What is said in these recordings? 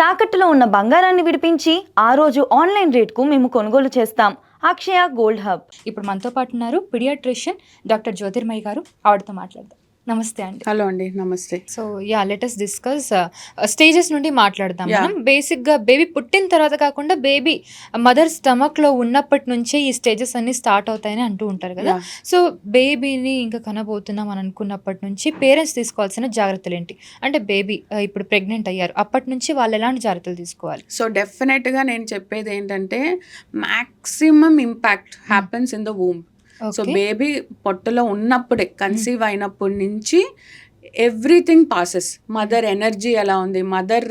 తాకట్టులో ఉన్న బంగారాన్ని విడిపించి ఆ రోజు ఆన్లైన్ రేట్కు మేము కొనుగోలు చేస్తాం. అక్షయ గోల్డ్ హబ్. ఇప్పుడు మనతో పాటు ఉన్నారు పీడియాట్రిషియన్ డాక్టర్ జ్యోతిర్మయి గారు. ఆవిడతో మాట్లాడదాం. నమస్తే అండి. హలో అండి, నమస్తే. So let us discuss stages నుండి మాట్లాడదాం. Yeah. మనం బేసిక్గా బేబీ పుట్టిన తర్వాత కాకుండా బేబీ మదర్ స్టమక్లో ఉన్నప్పటి నుంచే ఈ స్టేజెస్ అన్ని స్టార్ట్ అవుతాయని అంటూ ఉంటారు కదా. Yeah. సో బేబీని ఇంకా కనబోతున్నాం అని అనుకున్నప్పటి నుంచి పేరెంట్స్ తీసుకోవాల్సిన జాగ్రత్తలు ఏంటి? అంటే బేబీ ఇప్పుడు ప్రెగ్నెంట్ అయ్యారు, అప్పటి నుంచి వాళ్ళు ఎలాంటి జాగ్రత్తలు తీసుకోవాలి? సో డెఫినెట్గా నేను చెప్పేది ఏంటంటే maximum impact happens in the womb. So baby పొట్టలో ఉన్నప్పుడే, కన్సీవ్ అయినప్పటి నుంచి ఎవ్రీథింగ్ పాసెస్. మదర్ ఎనర్జీ ఎలా ఉంది, mother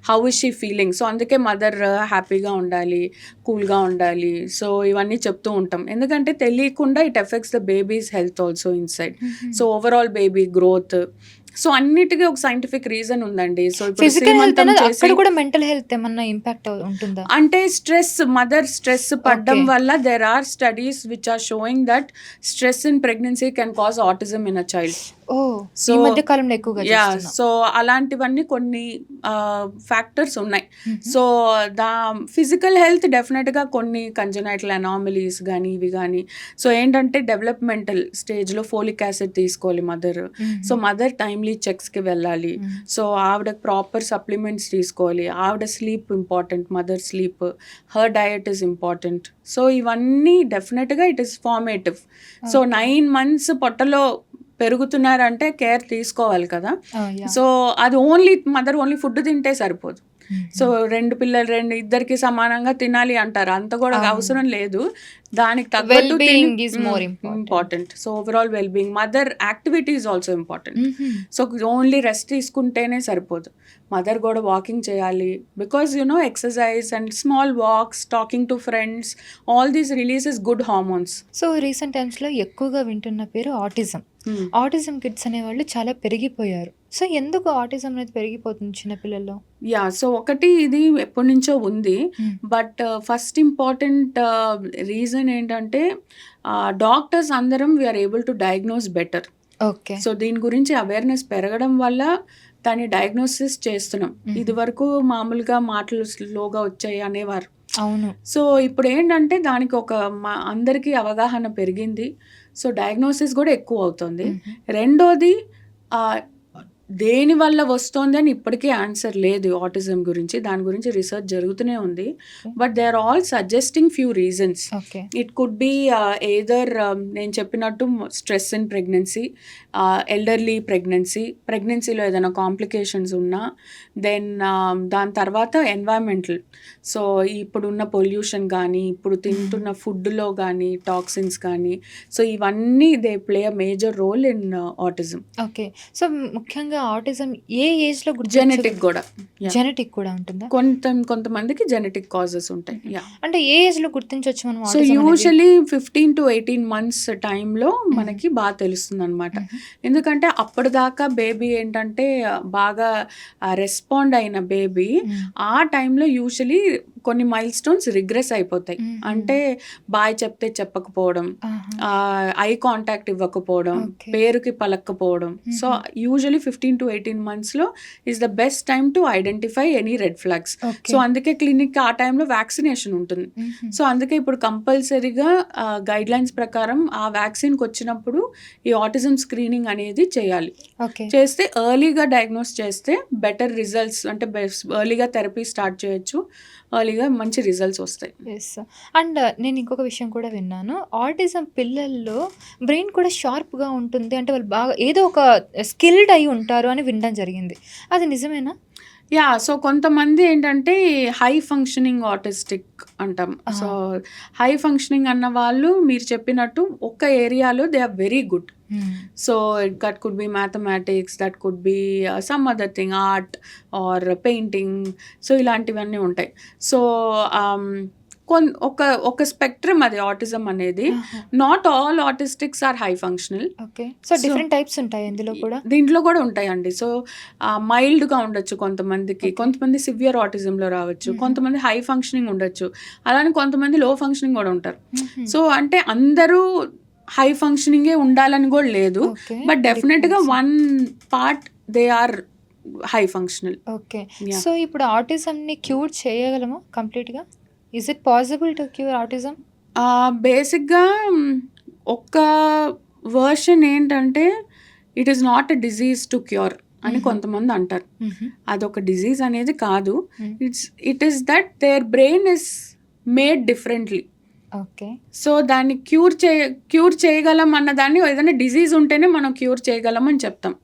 how is she feeling. So అందుకే మదర్ హ్యాపీగా ఉండాలి, కూల్గా ఉండాలి. సో ఇవన్నీ చెప్తూ ఉంటాం, ఎందుకంటే తెలియకుండా it effects the babies health also inside. So overall baby growth. So అన్నిటికీ ఒక సైంటిఫిక్ రీజన్ ఉందండి. సో ఇప్పుడు కూడా మెంటల్ హెల్త్ ఏమన్నా ఇంపాక్ట్ ఉంటుందా? అంటే స్ట్రెస్, మదర్ స్ట్రెస్ పడడం వల్ల there are studies which are showing that stress in pregnancy can cause autism in a child. So ఈ మధ్య కాలంలో ఎక్కువగా సో అలాంటివన్నీ కొన్ని ఫ్యాక్టర్స్ ఉన్నాయి. సో ఫిజికల్ హెల్త్ డెఫినెట్గా కొన్ని కంజనైటల్ అనామలీస్ కానీ ఇవి కానీ. సో ఏంటంటే డెవలప్మెంటల్ స్టేజ్లో ఫోలిక్ యాసిడ్ తీసుకోవాలి మదర్. సో మదర్ టైమ్లీ చెక్స్కి వెళ్ళాలి. సో ఆవిడకి ప్రాపర్ సప్లిమెంట్స్ తీసుకోవాలి. ఆవిడ sleep important, mother sleep, her diet is important. So ఇవన్నీ డెఫినెట్గా it is formative. So 9 months పొట్టలో పెరుగుతున్నారంటే కేర్ తీసుకోవాలి కదా. సో అది మదర్ ఓన్లీ ఫుడ్ తింటే సరిపోదు. సో 2 పిల్లలు ఇద్దరికి సమానంగా తినాలి అంటారు, అంత కూడా అవసరం లేదు. దానికి తగ్గట్టు important. So overall well being, mother activity is also important. So only rest తీసుకుంటేనే సరిపోదు, మదర్ కూడా వాకింగ్ చేయాలి. Because exercise and small walks, talking to friends, all these releases good hormones. So recent టైమ్స్లో ఎక్కువగా వింటున్న పేరు ఆటిజం. ఆటిజం కిడ్స్ అనేవాళ్ళు చాలా పెరిగిపోయారు. సో ఎందుకు ఆటిజం అనేది పెరిగిపోతుంది చిన్నపిల్లల్లో? సో ఒకటి ఇది ఎప్పటి నుంచో ఉంది. బట్ ఫస్ట్ ఇంపార్టెంట్ రీజన్ ఏంటంటే డాక్టర్స్ అందరం we are able to diagnose better. Okay. So దీని గురించి అవేర్నెస్ పెరగడం వల్ల దాన్ని డయాగ్నోసిస్ చేస్తున్నాం. ఇది వరకు మామూలుగా మాటలు స్లోగా వచ్చాయి అనేవారు. అవును. సో ఇప్పుడు ఏంటంటే దానికి అందరికీ అవగాహన పెరిగింది. సో డయాగ్నోసిస్ కూడా ఎక్కువ అవుతుంది. రెండోది దేని వల్ల వస్తుంది అని ఇప్పటికీ ఆన్సర్ లేదు ఆటిజం గురించి. దాని గురించి రీసెర్చ్ జరుగుతూనే ఉంది. But they are all suggesting few reasons. It could be either నేను చెప్పినట్టు స్ట్రెస్ ఇన్ ప్రెగ్నెన్సీ, ఎల్డర్లీ ప్రెగ్నెన్సీలో ఏదైనా కాంప్లికేషన్స్ ఉన్నా, దెన్ దాని తర్వాత ఎన్వైరన్మెంటల్. సో ఇప్పుడున్న పొల్యూషన్ కానీ, ఇప్పుడు తింటున్న ఫుడ్లో కానీ టాక్సిన్స్ కానీ, సో ఇవన్నీ they play a major role in autism. Okay. So ముఖ్యంగా ఆటిజం ఏ ఏజ్ లో? జెనెటిక్ కూడా ఉంటుందా? కొంతమందికి జెనెటిక్ కాజెస్ ఉంటాయి. అంటే ఏ ఏజ్ లో గుర్తించవచ్చు మనం? సో యూజువలీ 15 to 18 months టైంలో మనకి బాగా తెలుస్తుంది అనమాట. ఎందుకంటే అప్పటిదాకా బేబీ ఏంటంటే బాగా రెస్పాండ్ అయిన బేబీ ఆ టైంలో యూజువలీ కొన్ని మైల్ స్టోన్స్ రిగ్రెస్ అయిపోతాయి. అంటే బాయ్ చెప్తే చెప్పకపోవడం, ఐ కాంటాక్ట్ ఇవ్వకపోవడం, పేరుకి పలక్కపోవడం. So usually 15 to 18 months is the best time to identify any red flags. So అందుకే క్లినిక్ ఆ టైంలో వ్యాక్సినేషన్ ఉంటుంది. సో అందుకే ఇప్పుడు కంపల్సరీగా గైడ్ లైన్స్ ప్రకారం ఆ వ్యాక్సిన్కి వచ్చినప్పుడు ఈ ఆటిజం స్క్రీనింగ్ అనేది చేయాలి. చేస్తే ఎర్లీగా డయాగ్నోస్ చేస్తే బెటర్ రిజల్ట్స్, అంటే ఎర్లీగా థెరపీ స్టార్ట్ చేయొచ్చు, ఎర్లీగా మంచి రిజల్ట్స్ వస్తాయి. అండ్ నేను ఇంకొక విషయం కూడా విన్నాను, ఆటిజం పిల్లల్లో బ్రెయిన్ కూడా షార్ప్గా ఉంటుంది, అంటే వాళ్ళు బాగా ఏదో ఒక స్కిల్డ్ అయి ఉంటారు అని వినడం జరిగింది. అది నిజమేనా? సో కొంతమంది ఏంటంటే హై ఫంక్షనింగ్ ఆటిస్టిక్ అంటాం. సో హై ఫంక్షనింగ్ అన్న వాళ్ళు మీరు చెప్పినట్టు ఒక ఏరియాలో they are very good. So that could be mathematics, that could be some other thing, art or painting. So ఇలాంటివన్నీ ఉంటాయి. సో ఒక స్పెక్ట్రమ్ అది ఆటిజం అనేది. Not all autistics are high functional. So different types ఉంటాయి దీంట్లో కూడా ఉంటాయండి. So మైల్డ్గా ఉండొచ్చు కొంతమందికి, కొంతమంది సివియర్ ఆటిజంలో రావచ్చు, కొంతమంది హై ఫంక్షనింగ్ ఉండొచ్చు, అలానే కొంతమంది లో ఫంక్షనింగ్ కూడా ఉంటారు. సో అంటే అందరూ హై ఫంక్షనింగే ఉండాలని కూడా లేదు. బట్ డెఫినెట్గా one part they are high functional. Okay. Yeah. So ఇప్పుడు ఆటిజంని క్యూర్ చేయగలమా కంప్లీట్‌గా? Is it possible to cure autism? బేసిక్‌గా ఒక వర్షన్ ఏంటంటే it is not a disease to cure అని కొంతమంది అంటారు. అదొక డిజీజ్ అనేది కాదు. It is that their brain is made differently. Okay. So దాన్ని క్యూర్ చేయగలం అన్న దాన్ని ఏదైనా డిజీజ్ ఉంటేనే మనం క్యూర్ చేయగలం అని చెప్తాం.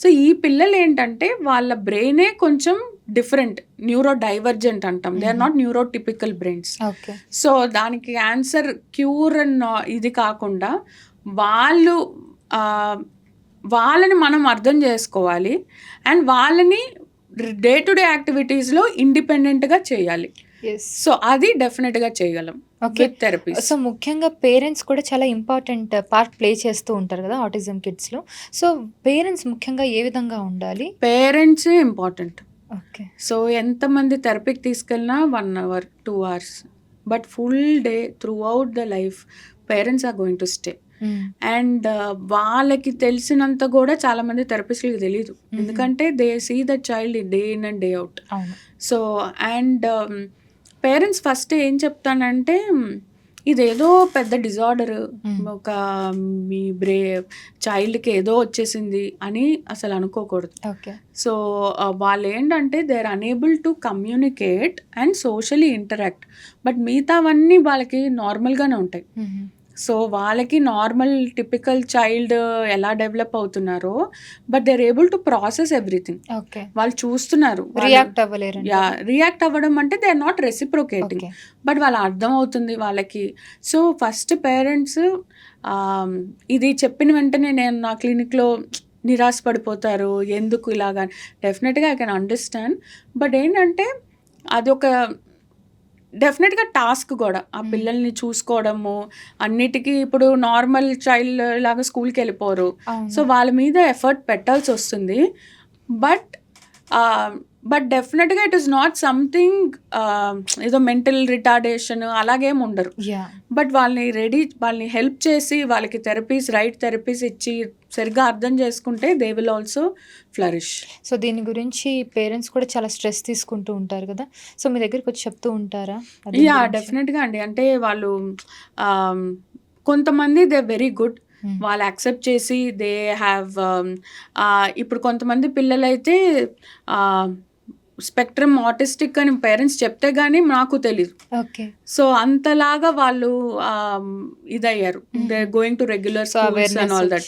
సో ఈ పిల్లలు ఏంటంటే వాళ్ళ బ్రెయినే కొంచెం డిఫరెంట్, న్యూరో డైవర్జెంట్ అంటాం. They are not neurotypical brains. Okay. So దానికి ఆన్సర్ క్యూర్ ఇది కాకుండా వాళ్ళని మనం అర్థం చేసుకోవాలి అండ్ వాళ్ళని డే టు డే యాక్టివిటీస్లో ఇండిపెండెంట్గా చేయాలి. యెస్. సో అది డెఫినెట్గా చేయగలం ఓకే. With therapies. సో ముఖ్యంగా పేరెంట్స్ కూడా చాలా ఇంపార్టెంట్ పార్ట్ ప్లే చేస్తూ ఉంటారు కదా ఆటిజం కిడ్స్‌లో. సో పేరెంట్స్ ముఖ్యంగా ఏ విధంగా ఉండాలి? Parents important. ఓకే. సో ఎంతమంది థెరపీకి తీసుకెళ్ళినా 1 hour 2 hours but full day throughout the life parents are going to stay. And వాళ్ళకి తెలిసినంత కూడా చాలా మంది థెరపిస్ట్లకి తెలియదు. ఎందుకంటే they see the child day in and day out. అవును. సో అండ్ పేరెంట్స్ ఫస్ట్ ఏం చెప్తానంటే ఇదేదో పెద్ద డిజార్డర్, ఒక మీ చైల్డ్కి ఏదో వచ్చేసింది అని అసలు అనుకోకూడదు. ఓకే. సో వాళ్ళు ఏంటంటే they are unable to communicate and socially interact, but మిగతావన్నీ వాళ్ళకి నార్మల్గానే ఉంటాయి. సో వాళ్ళకి నార్మల్ టిపికల్ చైల్డ్ ఎలా డెవలప్ అవుతున్నారో but they are able to process everything. Okay. వాళ్ళు చూస్తున్నారు, రియాక్ట్ అవ్వలేరు. రియాక్ట్ అవ్వడం అంటే they are not reciprocating, but వాళ్ళు అర్థం అవుతుంది వాళ్ళకి. సో ఫస్ట్ పేరెంట్స్ ఇది చెప్పిన వెంటనే నేను నా క్లినిక్లో నిరాశపడిపోతారు, ఎందుకు ఇలాగా. డెఫినెట్గా ఐ కెన్ అండర్స్టాండ్, బట్ ఏంటంటే అదొక డెఫినెట్గా టాస్క్ కూడా. ఆ పిల్లల్ని చూసుకోవడము అన్నిటికీ ఇప్పుడు నార్మల్ చైల్డ్ లాగా స్కూల్కి వెళ్ళిపోరు. సో వాళ్ళ మీద ఎఫర్ట్ పెట్టాల్సి వస్తుంది. బట్ డెఫినెట్గా ఇట్ ఈస్ నాట్ సంథింగ్ ఏదో మెంటల్ రిటార్డేషన్ అలాగేం ఉండరు. బట్ వాళ్ళని హెల్ప్ చేసి వాళ్ళకి రైట్ థెరపీస్ ఇచ్చి సరిగ్గా అర్థం చేసుకుంటే they will also flourish. So దీని గురించి పేరెంట్స్ కూడా చాలా స్ట్రెస్ తీసుకుంటూ ఉంటారు కదా, సో మీ దగ్గరికి వచ్చి చెప్తూ ఉంటారా? డెఫినెట్గా అండి. అంటే వాళ్ళు కొంతమంది దే వెరీ గుడ్, వాళ్ళు యాక్సెప్ట్ చేసి దే హ్యావ్ ఇప్పుడు కొంతమంది పిల్లలైతే స్పెక్ట్రమ్ ఆటిస్టిక్ అని పేరెంట్స్ చెప్తే గానీ నాకు తెలీదు. ఓకే. సో అంతలాగా వాళ్ళు ఇదయ్యారు, they going to regular schools and all that.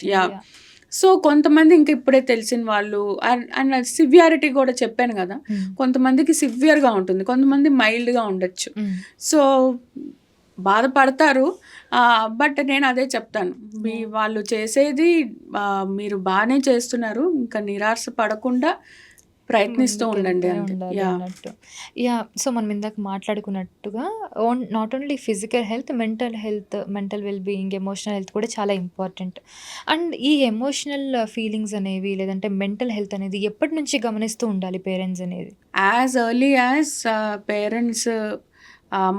So కొంతమంది ఇంకా ఇప్పుడే తెలిసిన వాళ్ళు అండ్ సివియారిటీ కూడా చెప్పాను కదా, కొంతమందికి సివియర్గా ఉంటుంది, కొంతమంది మైల్డ్గా ఉండొచ్చు. సో బాధపడతారు, బట్ నేను అదే చెప్తాను, వాళ్ళు చేసేది మీరు బాగానే చేస్తున్నారు, ఇంకా నిరాశ పడకుండా ప్రయత్నిస్తూ ఉండండి అన్నట్టు. సో మనం ఇందాక మాట్లాడుకున్నట్టుగా not only physical health, mental wellbeing, emotional health కూడా చాలా ఇంపార్టెంట్. అండ్ ఈ ఎమోషనల్ ఫీలింగ్స్ అనేవి లేదంటే మెంటల్ హెల్త్ అనేది ఎప్పటి నుంచి గమనిస్తూ ఉండాలి పేరెంట్స్ అనేది? As early as parents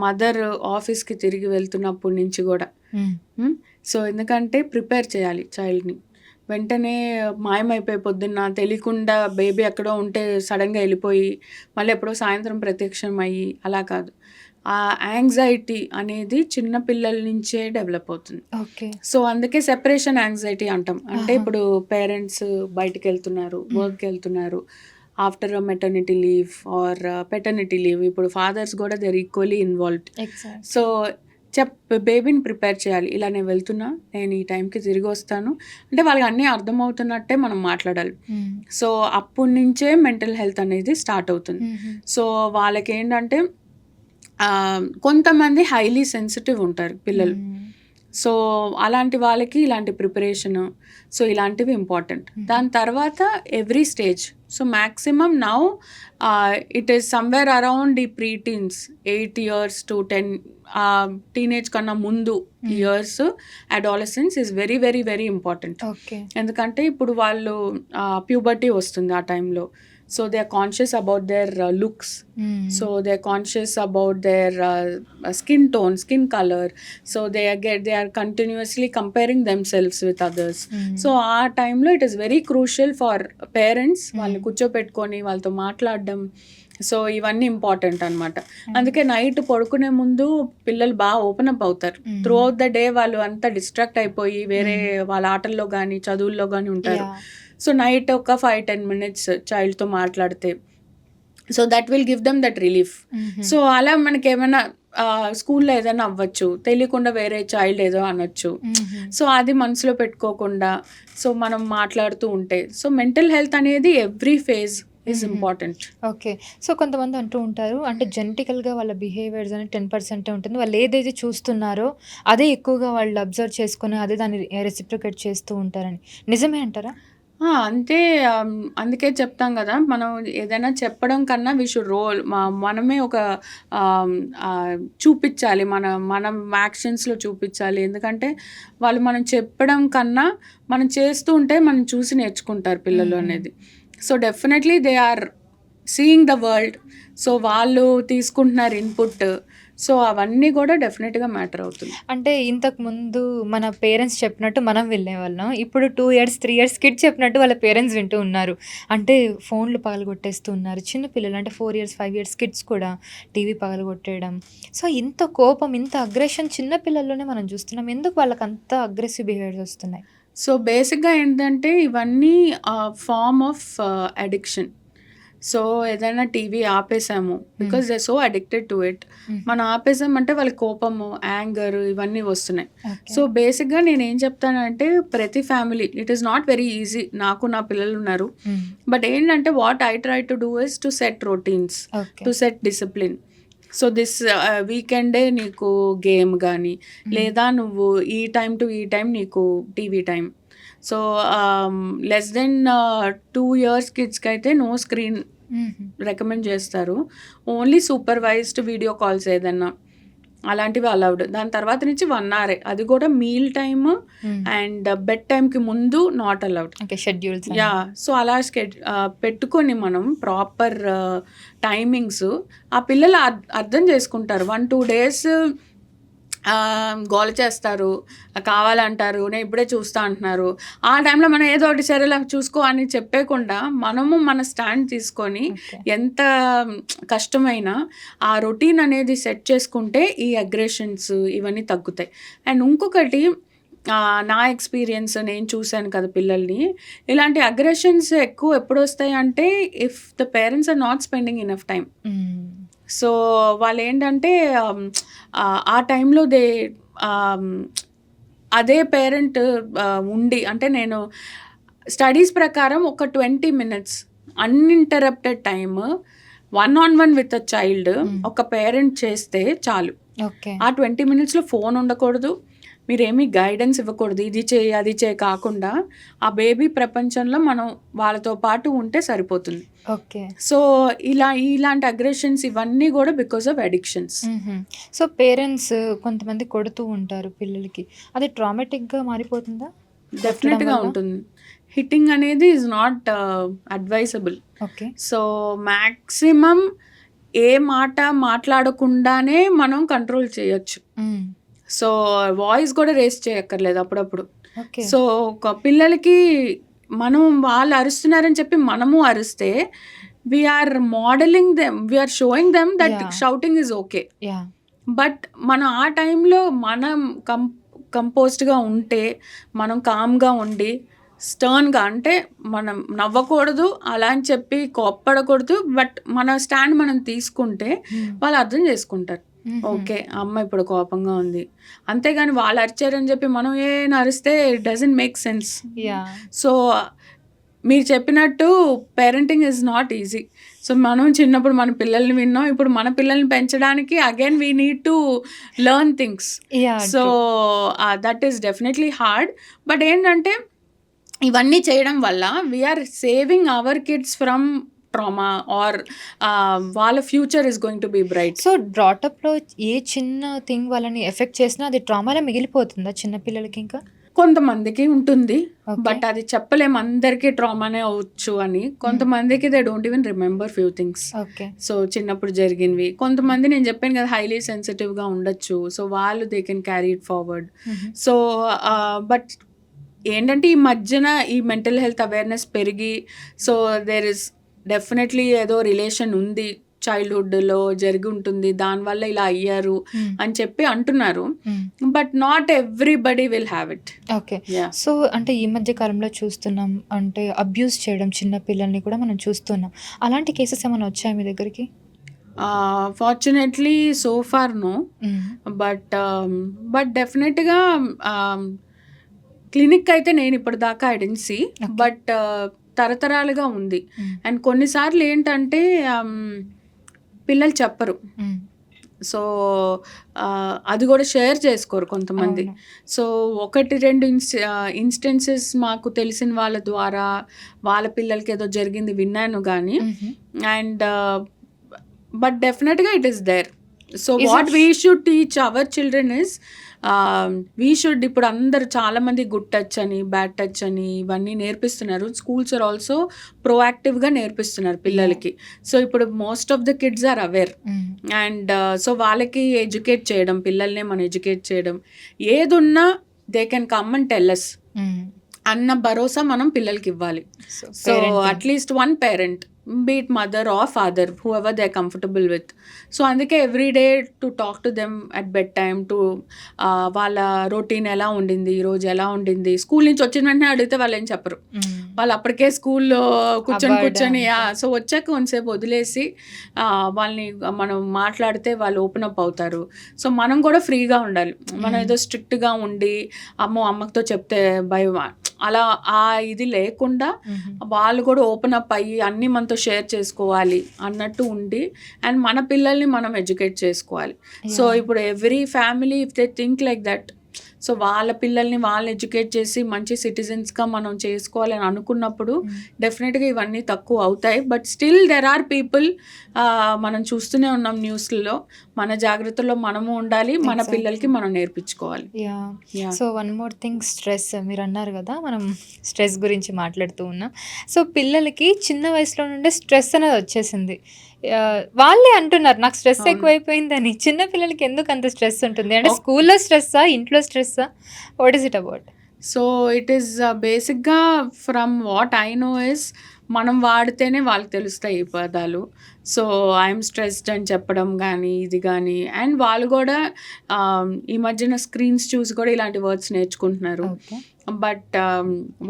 mother ఆఫీస్కి తిరిగి వెళ్తున్నప్పటి నుంచి కూడా. సో ఎందుకంటే ప్రిపేర్ చేయాలి చైల్డ్ని. వెంటనే మాయమైపోయి పొద్దున్న తెలియకుండా బేబీ ఎక్కడో ఉంటే సడన్గా వెళ్ళిపోయి మళ్ళీ ఎప్పుడో సాయంత్రం ప్రత్యక్షం అయ్యి అలా కాదు. ఆ యాంగ్జైటీ అనేది చిన్న పిల్లల నుంచే డెవలప్ అవుతుంది. ఓకే. సో అందుకే సెపరేషన్ యాంగ్జైటీ అంటాం. అంటే ఇప్పుడు పేరెంట్స్ బయటికి వెళ్తున్నారు, వర్క్కి వెళ్తున్నారు, after maternity leave or paternity leave, ఇప్పుడు ఫాదర్స్ కూడా they are equally involved. So బేబీని ప్రిపేర్ చేయాలి, ఇలా నేను వెళ్తున్నా, నేను ఈ టైంకి తిరిగి వస్తాను అంటే వాళ్ళకి అన్నీ అర్థమవుతున్నట్టే మనం మాట్లాడాలి. సో అప్పటి నుంచే మెంటల్ హెల్త్ అనేది స్టార్ట్ అవుతుంది. సో వాళ్ళకి ఏంటంటే కొంతమంది హైలీ సెన్సిటివ్ ఉంటారు పిల్లలు. సో అలాంటి వాళ్ళకి ఇలాంటి ప్రిపరేషను, సో ఇలాంటివి ఇంపార్టెంట్. దాని తర్వాత every stage, so maximum now it is somewhere around ఈ preteens 8 years to 10 teenage కన్నా ముందు years adolescence is very very very important. ఎందుకంటే ఇప్పుడు వాళ్ళు ప్యూబర్టీ వస్తుంది ఆ టైంలో. So they are conscious about their looks. So they are conscious about their skin tone, skin color. So they are continuously comparing themselves with others. So our time lo it is very crucial for parents వాళ్ళని కూర్చోపెట్టుకొని వాళ్ళతో మాట్లాడడం. So ఇవన్నీ important అనమాట. అందుకే night పడుకునే ముందు పిల్లలు బాగా ఓపెన్ అప్ అవుతారు. త్రూ అవుట్ ద డే వాళ్ళు అంతా డిస్ట్రాక్ట్ అయిపోయి వేరే వాళ్ళ ఆటల్లో కానీ చదువుల్లో కానీ ఉంటారు. సో నైట్ ఒక 5-10 minutes చైల్డ్తో మాట్లాడితే so that will give them that relief. So అలా మనకి ఏమైనా స్కూల్లో ఏదైనా అవ్వచ్చు, తెలియకుండా వేరే చైల్డ్ ఏదో అనొచ్చు. సో అది మనసులో పెట్టుకోకుండా సో మనం మాట్లాడుతూ ఉంటే సో మెంటల్ హెల్త్ అనేది every phase is important. Okay. So కొంతమంది అంటూ ఉంటారు, అంటే జెనెటికల్గా వాళ్ళ బిహేవియర్స్ అనేది 10% ఉంటుంది, వాళ్ళు ఏదైతే చూస్తున్నారో అదే ఎక్కువగా వాళ్ళు అబ్జర్వ్ చేసుకొని అదే దాన్ని రెసిప్రికేట్ చేస్తూ ఉంటారని. నిజమే అంటారా? అంతే. అందుకే చెప్తాం కదా, మనం ఏదైనా చెప్పడం కన్నా వి షుడ్ మనమే ఒక చూపించాలి, మనం యాక్షన్స్లో చూపించాలి. ఎందుకంటే వాళ్ళు మనం చెప్పడం కన్నా మనం చేస్తూ ఉంటే మనం చూసి నేర్చుకుంటారు పిల్లలు అనేది. So definitely they are seeing the world. So వాళ్ళు తీసుకుంటున్నారు ఇన్పుట్. సో అవన్నీ కూడా డెఫినెట్గా మ్యాటర్ అవుతుంది. అంటే ఇంతకు ముందు మన పేరెంట్స్ చెప్పినట్టు మనం వెళ్ళేవాళ్ళం, ఇప్పుడు 2 years 3 years కిడ్ చెప్పినట్టు వాళ్ళ పేరెంట్స్ వింటూ ఉన్నారు. అంటే ఫోన్లు పగలగొట్టేస్తూ ఉన్నారు చిన్నపిల్లలు. అంటే 4 years 5 years కిడ్స్ కూడా టీవీ పగలగొట్టేయడం. సో ఇంత కోపం, ఇంత అగ్రెషన్ చిన్నపిల్లల్లోనే మనం చూస్తున్నాం. ఎందుకు వాళ్ళకి అంత అగ్రెసివ్ బిహేవియర్స్ వస్తున్నాయి? సో బేసిక్గా ఏంటంటే ఇవన్నీ ఫార్మ్ ఆఫ్ అడిక్షన్. సో ఏదైనా టీవీ ఆపేసాము because they so addicted to it. మనం ఆపేసామంటే వాళ్ళకి కోపము, యాంగర్ ఇవన్నీ వస్తున్నాయి. సో బేసిక్గా నేను ఏం చెప్తానంటే ప్రతి family, it is not very easy. నాకు నా పిల్లలు ఉన్నారు. బట్ ఏంటంటే what I try to do is to set routines, to set discipline. So this వీకెండే నీకు గేమ్ కానీ, లేదా నువ్వు ఈ టైం టు ఈ టైం నీకు TV time. So less than 2 years కిడ్స్కి అయితే నో స్క్రీన్ రికమెండ్ చేస్తారు. ఓన్లీ సూపర్వైజ్డ్ వీడియో కాల్స్ ఏదన్నా అలాంటివి అలౌడ్. దాని తర్వాత నుంచి 1 hour, అది కూడా మీల్ టైమ్ అండ్ బెడ్ టైంకి ముందు నాట్ అలౌడ్. షెడ్యూల్స్. సో అలా పెట్టుకొని మనం ప్రాపర్ టైమింగ్స్ ఆ పిల్లలు అర్థం చేసుకుంటారు. 1-2 days గోల చేస్తారు, కావాలంటారు, నేను ఇప్పుడే చూస్తా అంటున్నారు. ఆ టైంలో మనం ఏదో ఒకటి సరేలా చూసుకో అని చెప్పేకుండా మనము మన స్టాండ్ తీసుకొని ఎంత కష్టమైనా ఆ రొటీన్ అనేది సెట్ చేసుకుంటే ఈ అగ్రెషన్స్ ఇవన్నీ తగ్గుతాయి. అండ్ ఇంకొకటి నా ఎక్స్పీరియన్స్, నేను చూశాను కదా పిల్లల్ని, ఇలాంటి అగ్రెషన్స్ ఎక్కువ ఎప్పుడు వస్తాయి అంటే if the parents are not spending enough time. So వాళ్ళు ఏంటంటే ఆ టైంలో అదే పేరెంట్ ఉండి, అంటే నేను స్టడీస్ ప్రకారం ఒక 20 minutes uninterrupted time 1-on-1 with a child ఒక పేరెంట్ చేస్తే చాలు. ఆ 20 minutesలో ఫోన్ ఉండకూడదు, మీరేమీ గైడెన్స్ ఇవ్వకూడదు, ఇది చేయి అది చేయి కాకుండా ఆ బేబీ ప్రపంచంలో మనం వాళ్ళతో పాటు ఉంటే సరిపోతుంది. ఓకే. సో ఇలాంటి అగ్రెషన్స్ ఇవన్నీ కూడా because of addictions. So parents కొంతమంది కొడుతూ ఉంటారు పిల్లలకి, అది ట్రామాటిక్గా మారిపోతుందా? డెఫినెట్గా ఉంటుంది. హిట్టింగ్ అనేది is not advisable. Okay. So maximum ఏ మాట మాట్లాడకుండానే మనం కంట్రోల్ చేయొచ్చు. సో వాయిస్ కూడా రేస్ చేయక్కర్లేదు అప్పుడప్పుడు. సో ఒక పిల్లలకి మనం వాళ్ళు అరుస్తున్నారని చెప్పి మనము అరిస్తే we are modelling them, we are showing them that shouting is okay. But మనం ఆ టైంలో మనం కంపోజ్డ్గా ఉంటే, మనం కామ్గా ఉండి స్టర్న్గా, అంటే మనం నవ్వకూడదు అలా అని చెప్పి కోప్పడకూడదు, బట్ మన స్టాండ్ మనం తీసుకుంటే వాళ్ళు అర్థం చేసుకుంటారు. ఓకే, అమ్మ ఇప్పుడు కోపంగా ఉంది. అంతేగాని వాళ్ళు అరిచారని చెప్పి మనం అరిస్తే it doesn't make sense. So మీరు చెప్పినట్టు parenting is not easy. So మనం చిన్నప్పుడు మన పిల్లల్ని విన్నాం, ఇప్పుడు మన పిల్లల్ని పెంచడానికి again we need to learn things. So that is definitely hard. But ఏంటంటే ఇవన్నీ చేయడం వల్ల we are saving our kids from trauma or వాళ్ళ future is going to be bright. So బ్రాటప్లో ఏ చిన్న థింగ్ వాళ్ళని ఎఫెక్ట్ చేసినా అది ట్రామాలో మిగిలిపోతుందా చిన్నపిల్లలకి? ఇంకా కొంతమందికి ఉంటుంది, బట్ అది చెప్పలేము అందరికీ ట్రామానే అవచ్చు అని. కొంతమందికి they don't even remember few things. So చిన్నప్పుడు జరిగినవి. కొంతమంది నేను చెప్పాను కదా హైలీ సెన్సిటివ్గా ఉండొచ్చు, సో వాళ్ళు they can carry it forward. So but ఏంటంటే ఈ మధ్యన ఈ మెంటల్ హెల్త్ అవేర్నెస్ పెరిగి, సో దేర్ ఇస్ డెఫినెట్లీ ఏదో రిలేషన్ ఉంది, చైల్డ్హుడ్లో జరిగి ఉంటుంది, దానివల్ల ఇలా అయ్యారు అని చెప్పి అంటున్నారు. But not everybody will have it. Okay. So అంటే ఈ మధ్య కాలంలో చూస్తున్నాం అంటే అబ్యూస్ చేయడం చిన్న పిల్లల్ని కూడా మనం చూస్తున్నాం. అలాంటి కేసెస్ ఏమైనా వచ్చాయా మీ దగ్గరికి? Fortunately so far no, but డెఫినెట్గా క్లినిక్ అయితే నేను ఇప్పటిదాకా ఐ డెంట్ సీ, బట్ తరతరాలుగా ఉంది. అండ్ కొన్నిసార్లు ఏంటంటే పిల్లలు చెప్పరు, సో అది కూడా షేర్ చేసుకోరు కొంతమంది. సో 1-2 ఇన్స్టెన్సెస్ మాకు తెలిసిన వాళ్ళ ద్వారా వాళ్ళ పిల్లలకి ఏదో జరిగింది విన్నాను కానీ, అండ్ బట్ డెఫినెట్గా it is there. So what we should teach our children is, we should, ఇప్పుడు అందరు చాలామంది గుడ్ టచ్ అని బ్యాడ్ టచ్ అని ఇవన్నీ నేర్పిస్తున్నారు. స్కూల్స్ ఆర్ ఆల్సో ప్రోయాక్టివ్గా నేర్పిస్తున్నారు పిల్లలకి. సో ఇప్పుడు most of the kids are aware, and so వాళ్ళకి ఎడ్యుకేట్ చేయడం, పిల్లల్నే మనం ఎడ్యుకేట్ చేయడం, ఏదున్నా they can come and tell us అన్న భరోసా మనం పిల్లలకి ఇవ్వాలి. So at least one parent, be it mother or father, whoever they're comfortable with. So అందుకే every day to talk to them at bed time, to వాళ్ళ routine ఎలా ఉండింది, ఈరోజు ఎలా ఉండింది. స్కూల్ నుంచి వచ్చిన వెంటనే అడిగితే వాళ్ళు ఏం చెప్పరు, వాళ్ళు అప్పటికే స్కూల్లో కూర్చొని సో వచ్చాక కొంతసేపు వదిలేసి వాళ్ళని మనం మాట్లాడితే వాళ్ళు ఓపెన్ అప్ అవుతారు. సో మనం కూడా ఫ్రీగా ఉండాలి. మనం ఏదో స్ట్రిక్ట్గా ఉండి అమ్మతో చెప్తే భయం అలా ఇది లేకుండా వాళ్ళు కూడా ఓపెన్ అప్ అయ్యి అన్నీ మనతో షేర్ చేసుకోవాలి అన్నట్టు ఉండి, అండ్ మన పిల్లల్ని మనం ఎడ్యుకేట్ చేసుకోవాలి. సో ఇప్పుడు every family if they think like that, so వాళ్ళ పిల్లల్ని వాళ్ళు ఎడ్యుకేట్ చేసి మంచి సిటిజన్స్గా మనం చేసుకోవాలని అనుకున్నప్పుడు డెఫినెట్గా ఇవన్నీ తక్కువ అవుతాయి. But still there are people, మనం చూస్తూనే ఉన్నాం న్యూస్లో, మన జాగ్రత్తలో మనము ఉండాలి, మన పిల్లలకి మనం నేర్పించుకోవాలి. So one more thing, stress. మీరు అన్నారు కదా మనం స్ట్రెస్ గురించి మాట్లాడుతూ ఉన్నాం. సో పిల్లలకి చిన్న వయసులో నుండే స్ట్రెస్ అనేది వచ్చేసింది. వాళ్ళే అంటున్నారు నాకు స్ట్రెస్ ఎక్కువైపోయిందని. చిన్న పిల్లలకి ఎందుకు అంత స్ట్రెస్ ఉంటుంది? అంటే స్కూల్లో స్ట్రెస్సా, ఇంట్లో స్ట్రెస్సా, what is it about? So it is బేసిక్గా from what I know is, మనం వాడితేనే వాళ్ళకి తెలుస్తాయి ఈ పదాలు. సో ఐఎమ్ స్ట్రెస్డ్ అని చెప్పడం కానీ ఇది కానీ, అండ్ వాళ్ళు కూడా ఈ మధ్యన స్క్రీన్స్ చూసి కూడా ఇలాంటి వర్డ్స్ నేర్చుకుంటున్నారు. బట్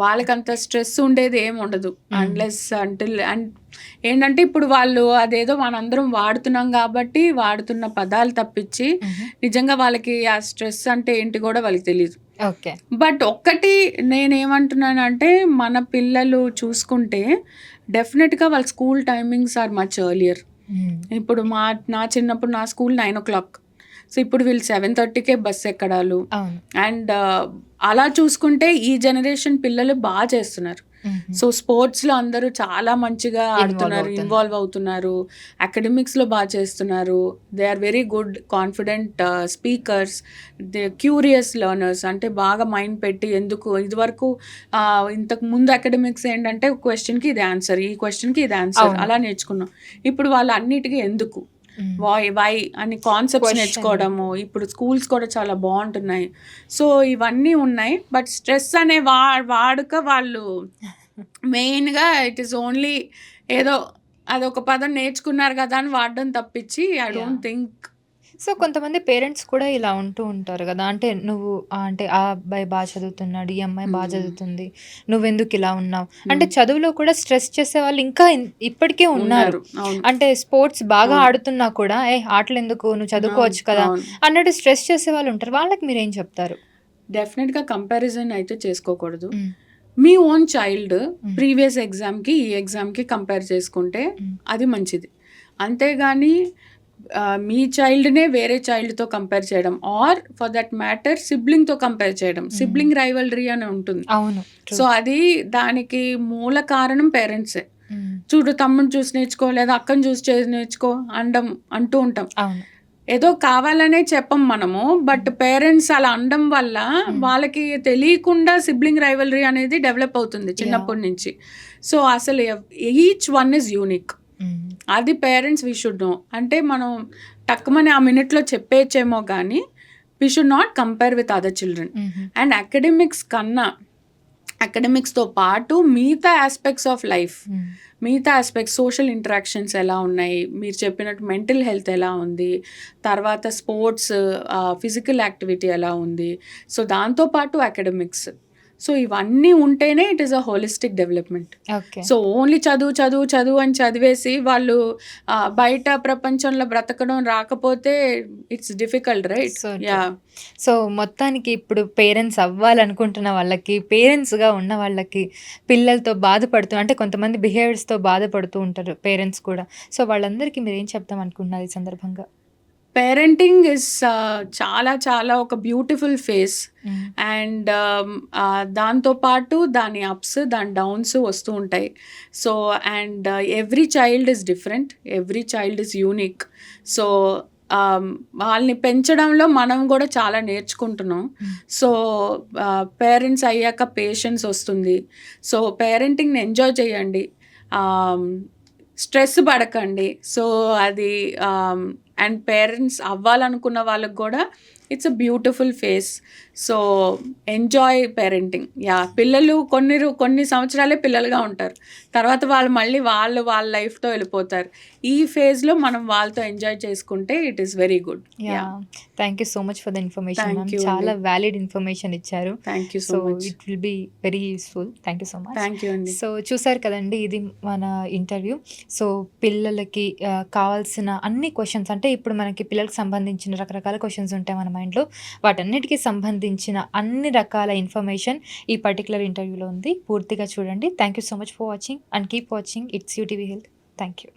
వాళ్ళకంత స్ట్రెస్ ఉండేది ఏమి ఉండదు అన్లెస్ అంటిల్, అండ్ ఏంటంటే ఇప్పుడు వాళ్ళు అదేదో మనందరం వాడుతున్నాం కాబట్టి వాడుతున్న పదాలు తప్పించి నిజంగా వాళ్ళకి ఆ స్ట్రెస్ అంటే ఏంటి కూడా వాళ్ళకి తెలియదు. బట్ ఒక్కటి నేనేమంటున్నానంటే, మన పిల్లలు చూసుకుంటే డెఫినెట్గా వాళ్ళ school timings are much earlier. ఇప్పుడు నా చిన్నప్పుడు నా స్కూల్ 9 o'clock. సో ఇప్పుడు వీళ్ళు 7:30కే బస్సు ఎక్కడాలు. అండ్ అలా చూసుకుంటే ఈ జనరేషన్ పిల్లలు బాగా చేస్తున్నారు. సో స్పోర్ట్స్లో అందరూ చాలా మంచిగా ఆడుతున్నారు, ఇన్వాల్వ్ అవుతున్నారు, అకాడమిక్స్లో బాగా చేస్తున్నారు. They are very good confident speakers, they curious learners, అంటే బాగా మైండ్ పెట్టి, ఎందుకు ఇదివరకు ఇంతకు ముందు అకాడమిక్స్ ఏంటంటే క్వశ్చన్కి ఇది ఆన్సర్, ఈ క్వశ్చన్కి ఇది ఆన్సర్ అలా నేర్చుకున్నాం. ఇప్పుడు వాళ్ళు అన్నిటికీ ఎందుకు, వై అని కాన్సెప్ట్స్ నేర్చుకోవడము. ఇప్పుడు స్కూల్స్ కూడా చాలా బాగుంటున్నాయి. సో ఇవన్నీ ఉన్నాయి. బట్ స్ట్రెస్ అనే వాడుక వాళ్ళు మెయిన్గా ఇట్ ఈస్ ఓన్లీ ఏదో అదొక పదం నేర్చుకున్నారు కదా అని వాడడం తప్పించి ఐ డోంట్ థింక్. సో కొంతమంది పేరెంట్స్ కూడా ఇలా ఉంటూ ఉంటారు కదా, అంటే నువ్వు అంటే ఆ అబ్బాయి బాగా చదువుతున్నాడు, ఈ అమ్మాయి బాగా చదువుతుంది, నువ్వెందుకు ఇలా ఉన్నావు అంటే. చదువులో కూడా స్ట్రెస్ చేసే వాళ్ళు ఇంకా ఇప్పటికే ఉన్నారు. అంటే స్పోర్ట్స్ బాగా ఆడుతున్నా కూడా ఆటలు ఎందుకు, నువ్వు చదువుకోవచ్చు కదా అన్నట్టు స్ట్రెస్ చేసే వాళ్ళు ఉంటారు. వాళ్ళకి మీరేం చెప్తారు? డెఫినెట్గా కంపారిజన్ అయితే చేసుకోకూడదు. మీ ఓన్ చైల్డ్ ప్రీవియస్ ఎగ్జామ్కి ఈ ఎగ్జామ్కి కంపేర్ చేసుకుంటే అది మంచిది. అంతేగాని మీ చైల్డ్నే వేరే చైల్డ్తో కంపేర్ చేయడం, ఆర్ ఫర్ దట్ మ్యాటర్ సిబ్లింగ్తో కంపేర్ చేయడం, సిబ్లింగ్ రైవల్రీ అని ఉంటుంది. సో అది దానికి మూల కారణం పేరెంట్సే. చూడు తమ్ముని చూసి నేర్చుకో, లేదా అక్కని చూసి నేర్చుకో అంటూ ఉంటాం. ఏదో కావాలనే చెప్పం మనము, బట్ పేరెంట్స్ అలా అనడం వల్ల వాళ్ళకి తెలియకుండా సిబ్లింగ్ రైవల్రీ అనేది డెవలప్ అవుతుంది చిన్నప్పటి నుంచి. సో అసలు ఈచ్ వన్ ఇస్ యూనిక్. అది పేరెంట్స్ వీ షుడ్ నో. అంటే మనం టక్కుమని ఆ మినిట్లో చెప్పేయచ్చేమో కానీ we should not compare with other children. And academics కన్నా అకాడమిక్స్‌తో పాటు మిగతా యాస్పెక్ట్స్ ఆఫ్ లైఫ్, మిగతా ఆస్పెక్ట్స్ సోషల్ ఇంటరాక్షన్స్ ఎలా ఉన్నాయి, మీరు చెప్పినట్టు మెంటల్ హెల్త్ ఎలా ఉంది, తర్వాత స్పోర్ట్స్, ఫిజికల్ యాక్టివిటీ ఎలా ఉంది, సో దాంతో పాటు అకాడమిక్స్. సో ఇవన్నీ ఉంటేనే it is a holistic development. Okay. So only చదువు చదువు చదువు అని చదివేసి వాళ్ళు బయట ప్రపంచంలో బ్రతకడం రాకపోతే it's difficult, right? So true. Yeah. So మొత్తానికి ఇప్పుడు పేరెంట్స్ అవ్వాలనుకుంటున్న వాళ్ళకి, పేరెంట్స్‌గా ఉన్న వాళ్ళకి, పిల్లలతో బాధపడుతూ అంటే కొంతమంది బిహేవియర్స్‌తో బాధపడుతూ ఉంటారు పేరెంట్స్ కూడా. సో వాళ్ళందరికీ మీరేం చెప్దాం అనుకుంటున్నారు ఈ సందర్భంగా? పేరెంటింగ్ ఇస్ చాలా చాలా ఒక బ్యూటిఫుల్ ఫేస్. హ్మ్. అండ్ దాంతోపాటు దాని అప్స్, దాని డౌన్స్ వస్తూ ఉంటాయి. So and every child is different, every child is unique. So వాళ్ళని పెంచడంలో మనం కూడా చాలా నేర్చుకుంటున్నాం. హ్మ్. సో పేరెంట్స్ అయ్యాక పేషెన్స్ వస్తుంది. సో పేరెంటింగ్ని ఎంజాయ్ చేయండి, స్ట్రెస్ పడకండి. సో అది అండ్ పేరెంట్స్ అవ్వాలనుకున్న వాళ్ళకి కూడా it's a beautiful face. So enjoy parenting. Yeah, పిల్లలు కొన్ని సంవత్సరాలే పిల్లలుగా ఉంటారు, తర్వాత వాళ్ళు మళ్ళీ వాళ్ళ లైఫ్తో వెళ్ళిపోతారు. ఈ ఫేజ్లో మనం వాళ్ళతో ఎంజాయ్ చేసుకుంటే it is very good. Yeah, thank you so much for the information Thank ma'am. you చాలా అండి. వ్యాలిడ్ ఇన్ఫర్మేషన్ ఇచ్చారు. Thank you so so much. It will be very useful. Thank you so much. Thank you అండి. So చూసారు కదండి, ఇది మన interview. So పిల్లలకి కావాల్సిన అన్ని క్వశ్చన్స్, అంటే ఇప్పుడు మనకి పిల్లలకి సంబంధించిన రకరకాల క్వశ్చన్స్ ఉంటాయి మన మైండ్లో, వాటన్నిటికీ సంబంధించిన అన్ని రకాల ఇన్ఫర్మేషన్ ఈ పర్టికులర్ ఇంటర్వ్యూలో ఉంది. పూర్తిగా చూడండి. Thank you so much for watching and keep watching it's UTV health. Thank you.